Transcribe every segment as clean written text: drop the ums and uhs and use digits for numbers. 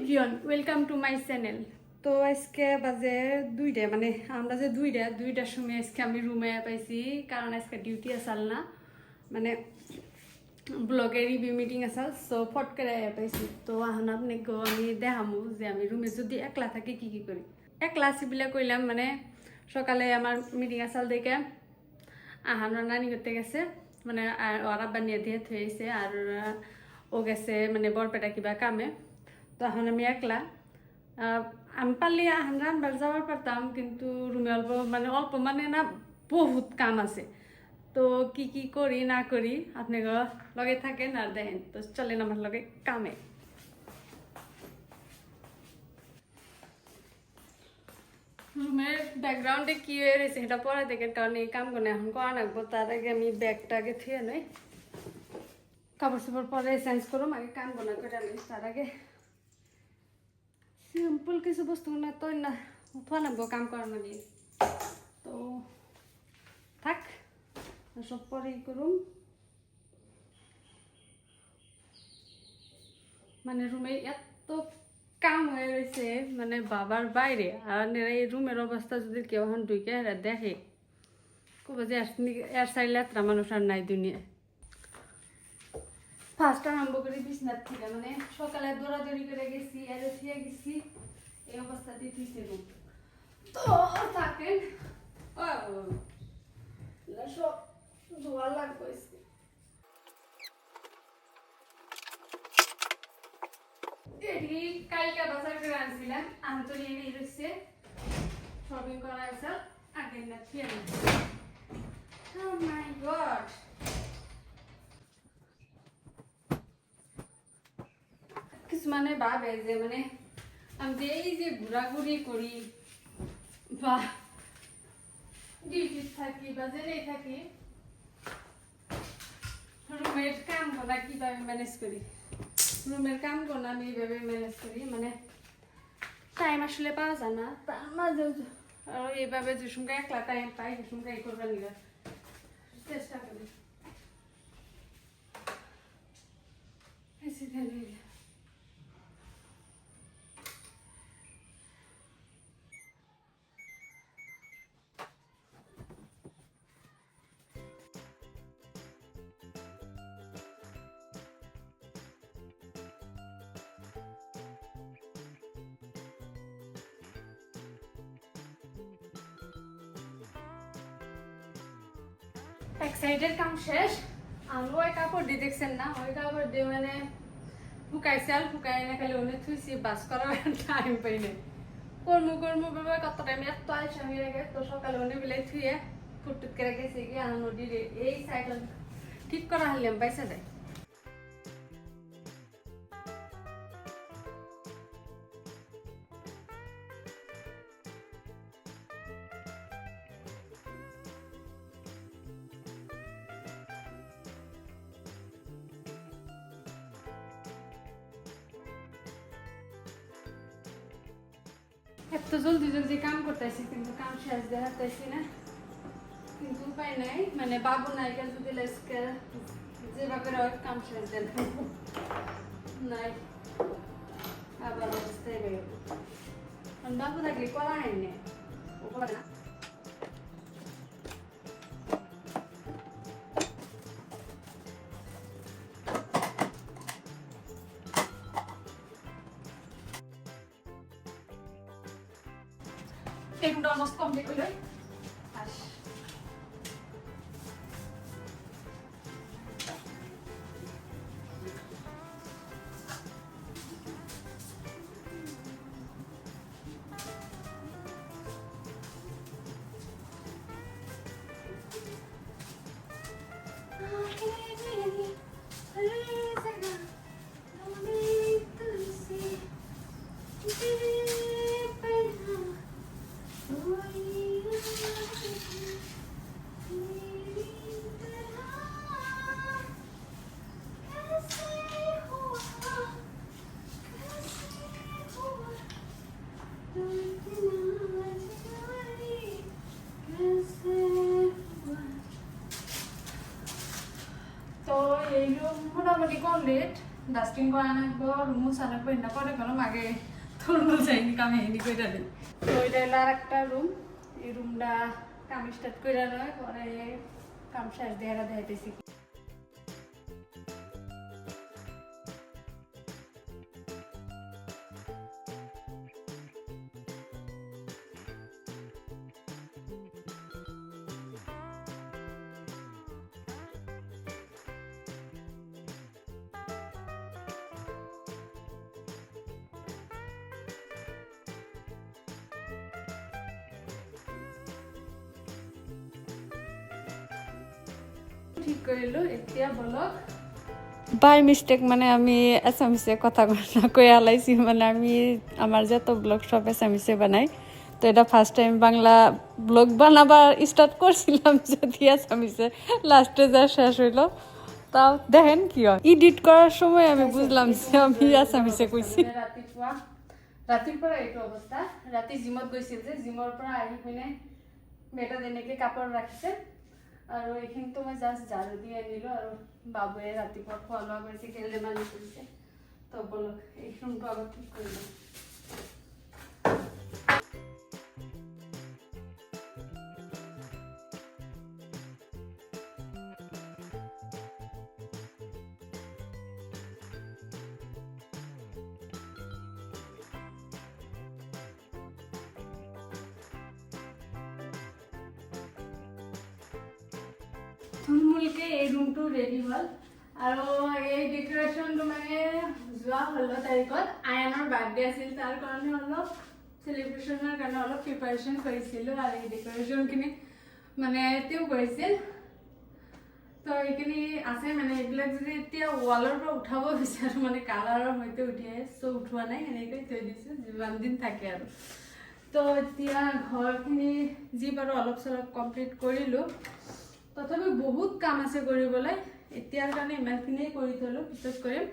Everyone welcome to my channel. তো আজকে বাজে দুইটা, মানে আমরা যে দুইটার সময় আজকে আমি রুমে পাইছি, কারণ আজকে ডিউটি আসাল না, মানে ব্লগের রিভিউ মিটিং আসাল। সো ফট করে পাইছি। তো এখন আপনি আমি দেখামো যে আমি রুমে যদি একলা থাকি কি কি করি। একলা আছি বলে কইলাম, মানে সকালে আমার মিটিং আসাল দেখে আহান নানি করতে গেছে, মানে ওরা বানিয়ে দিয়ে থয়েছে, আর ও গেছে মানে বরপেটা কিবা কামে। তো এখন আমি একলা, আমি পারলে আহান রান্নার যাওয়ার পারতাম, কিন্তু রুমে অল্প মানে না, বহুত কাম আছে। তো কি কি করি না করি আপনি লগে থাকেন আর দেখেন। তো চলেন আমার লগে কামে। রুমের ব্যাকগ্রাউন্ডে কি হয়ে রয়েছে সেটা পরে দেখে, কারণ এই কামগুলো এখন করা লাগবো। তার আগে আমি ব্যাগটা আগে থুয়ে নই, কাপড় চোপড় পরে চেঞ্জ করুম, আগে কামগুলো করে নিই। তার আগে সিম্পল কিছু বস্তু না তো না থোয়া লাগবো কাম করার লাগে। তো থাক, সব পরেই করুম। মানে রুমে এত কাম হয়ে রয়েছে, মানে বাবার বাইরে। আর এই রুমের অবস্থা যদি কেউ এখন ঢুকে দেখে, কবে যে এর সাইলে এতটা মানুষ আর নাই দুনিয়ায়। ফার্স্ট আরম্ভ করি বিছনার থেকে, মানে সকালে দৌড়াদৌড়ি করে গেছি, এর থিয়ে গেছি, এই অবস্থা দিয়ে দিয়েছে রুম। তো থাকেন সব ধোয়া লাগবে। এটি কালকে বাজার করে আনছিলাম, আন্তরি এই রয়েছে শপিং করা আছে আগে না থিয়ে না। Oh my god, কিছু মানে ভাবে যে মানে আমি যে এই যে ঘোরাঘুরি করি বা ডিউটি থাকি বা জেলেই থাকি, রুমের কাম করা কিভাবে ম্যানেজ করি, রুমের কাম করা আমি এইভাবে ম্যানেজ করি। মানে টাইম আসলে পাওয়া যায় না, তার মাঝে এইভাবে যে সঙ্গে একলা টাইম পাই সে সঙ্গে এই করবার নিয়ে চেষ্টা করি। এক সাইডের কাম শেষ, আমি ওই কাপড় দিয়ে দেখছেন না, ওই কাপড় দিয়ে মানে ফুকাইছে, আর ফুকাই না খালি অনেক থুইছি, বাস করার টাইম পাই নাই। কর্ম বাবা কত টাইম এত আইসা হয়ে গেছে। তো সকালে অনেক বেলা থুয়ে ফুটটুট করে গেছে গিয়ে নদীর এই সাইকেল ঠিক করা হলাম পাইসা দেয়। এত জলদি কাম করতেছি, কিন্তু কাম শেষ দেখাতেছি না, কিন্তু উপায় নাই। মানে বাবু নায়িকা যদি যেভাবে কাম শেষ দেন নাই, আবার অবস্থায় বেরোব। বাবু থাকলে করা হয়নি না। এগুলো অলমোস্ট কমপ্লিট হইল। মোটামুটি কমপ্লিট। ডাস্টিং করা নাকবো রুম সানাবো না পরে কোনো আগে তরমুজ যাইনি কামে হিনি কইরা দিই তো এটা হলো আর একটা রুম এই রুমটা কাম স্টার্ট কইরা নয় পরে কাম শেষ দেয়ারা দেখাইতেছি ঠিক করিলো এতিয়া বলক বাই মিস্টেক মানে আমি এসামিসে কথা কই আলাইছি মানে আমি আমার যত ব্লগ সব এসামিসে বানাই তো এটা ফার্স্ট টাইম বাংলা ব্লগ বানাবার স্টার্ট করছিলাম যদি এসামিসে লাস্টে যা শেষ হইলো তাও দেখেন কি হয় এডিট করার সময় আমি বুঝলাম যে আমি এসামিসে কইছি রাতির পরে এইটো অবস্থা রাতি জিমত গৈছিল যে জিমৰ পৰা আহি পিনে বেটা যেনেকে কাপড় ৰাখিছে আৰু এইখিনি তো মই জাষ্ট ঝাড়ু দিয়ে আনিলো আৰু বাবুয়ে ৰাতিপুৱা খোৱা লোৱা কৰিছে কেলে মানি কৰিছে তো বলক এই ৰুমটো আগত ঠিক কৰি লওঁ থুলমূলকে এই ৰুমটো ৰেডি হ'ল আৰু এই ডেকৰেশ্যনটো মানে যোৱা 16 তাৰিখত আয়ানৰ বাৰ্থডে আছিল তাৰ কাৰণে অলপ চেলিব্ৰেশ্যনৰ কাৰণে অলপ প্ৰিপাৰেশ্যন কৰিছিলোঁ আৰু এই ডেকৰেশ্যনখিনি মানে তেওঁ কৰিছিল তো এইখিনি আছে মানে এইবিলাক যদি এতিয়া ৱালৰ পৰা উঠাব বিচাৰোঁ মানে কালাৰৰ সৈতে উঠিয়াই চ' উঠোৱা নাই এনেকৈ থৈ দিছোঁ যিমান দিন থাকে আৰু তো এতিয়া ঘৰখিনি যি বাৰু অলপ চলপ কমপ্লিট কৰিলোঁ তথাপি বহুত কাম আছে কৰিবলৈ এতিয়াৰ কাৰণে ইমানখিনিয়ে কৰি থলোঁ পিছত কৰিম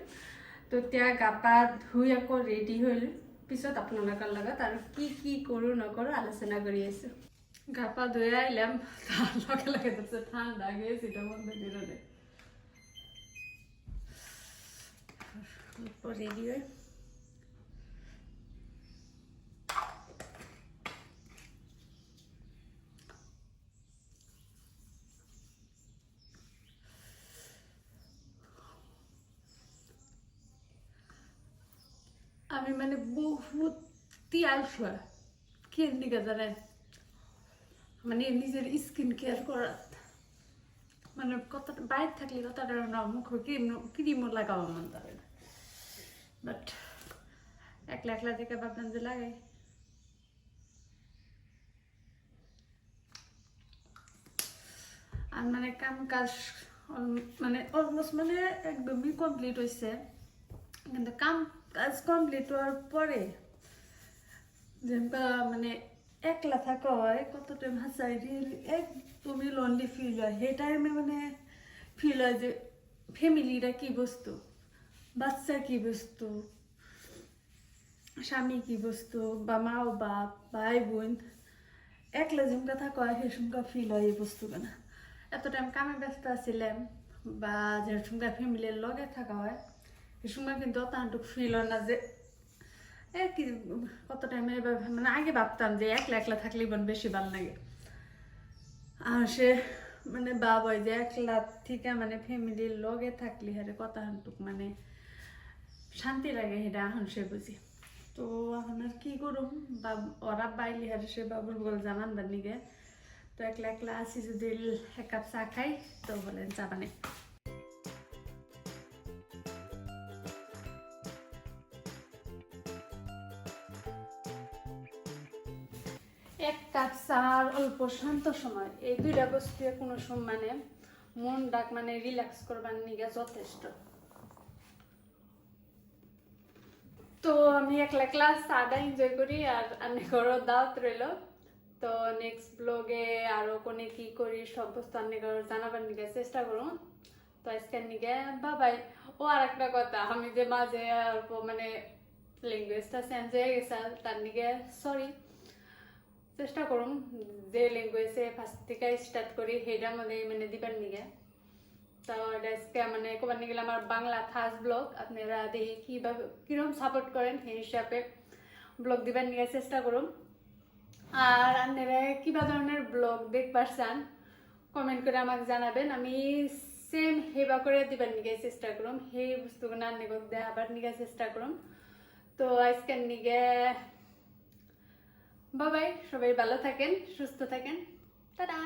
তো এতিয়া গা পা ধুই আকৌ ৰেডি হ'লোঁ পিছত আপোনালোকৰ লগত আৰু কি কৰোঁ নকৰোঁ আলোচনা কৰি আছোঁ গা পা ধুই আহিলাম তাৰ লগে লগে তাৰপিছত ঠাণ্ডা গেছিটা বন্ধ দিলে ৰেডি হয় আমি মানে বহুত তিয়ালফা কি নিকা জানে মানে নিজের স্কিন কেয়ার করাত মানে কত বাইরে থাকলে কতটা না মুখ ক্রিম লাগাবো মন তাদের বাট একলা একলা দেখে ভাবলাম যে লাগাই আর মানে কাম কাজ মানে অলমোস্ট মানে একদমই কমপ্লিট হয়েছে কিন্তু কাম কাজ কমপ্লিট হওয়ার পরে যেমকা মানে একলা থাকা হয় কত টাইম হাসাই একদমই লনলি ফিল হয় সেই টাইমে মানে ফিল হয় যে ফ্যামিলিটা কি বস্তু বাচ্চা কি বস্তু স্বামী কি বস্তু বা মা ও বাপ ভাই বোন একলা যেমকা থাকা হয় সেই সমকা ফিল হয় এই বস্তুগুলো এত টাইম কামে ব্যস্ত আছিলাম বা যে সমকা ফ্যামিলির লগে থাকা হয় এই সময় কিন্তু অতটুক ফিল হয় না যে কি কত টাইমে মানে আগে ভাবতাম যে একলা একলা থাকলে বোন বেশি ভালো লাগে আর সে মানে বাবা যে একলা থেকে মানে ফ্যামিলির লগে থাকলে হারে কতটুক মানে শান্তি লাগে সেটা এখন সে বুঝি তো এখন আর কি করুম বা ওরা বাইলে হারে সে বাবুর বল জানান বানিগে তো একলা একলা আসি যদি এক কাপ চা খাই তো বলেন চা বানাই এক কাপ চা আর অল্প শান্ত সময় এই দুইটা বস্তু কোনো সময় মানে মন ডাক মানে রিল্যাক্স করবার নিগে যথেষ্ট তো আমি একলা একলা চাটা এনজয় করি আর আমি ঘরের দাওয়াত রইল তো নেক্সট ব্লগে আরো কোনে কি করি সব বস্তু আমি ঘর জানাবার নিগে চেষ্টা করুন তো আজকের নিগে বাবাই ও আর একটা কথা আমি যে মাঝে অল্প মানে ল্যাঙ্গুয়েজটা চেঞ্জ হয়ে গেছে তার নিগে সরি চেষ্টা করুন যে ল্যাঙ্গুয়েজে ফার্স্ট থেকে স্টার্ট করি সেটার মধ্যে মানে দিবার নিগে তো আজকে মানে কোরবানি গেলে আমার বাংলা ফার্স্ট ব্লগ আপনারা দেখি কীভাবে কীরকম সাপোর্ট করেন সেই হিসাবে ব্লগ দিবার নিয়ে চেষ্টা করুন। আর আপনারা কিবা ধরনের ব্লগ দেখবার চান কমেন্ট করে আমাকে জানাবেন, আমি সেম হেবা করে দিবার নিয়ে চেষ্টা করুন, সেই বস্তুগুলো নিগত দেয় আবার নিয়ে চেষ্টা করুন। তো আজকের নিগে বাবাই, সবাই ভালো থাকেন, সুস্থ থাকেন, টাটা।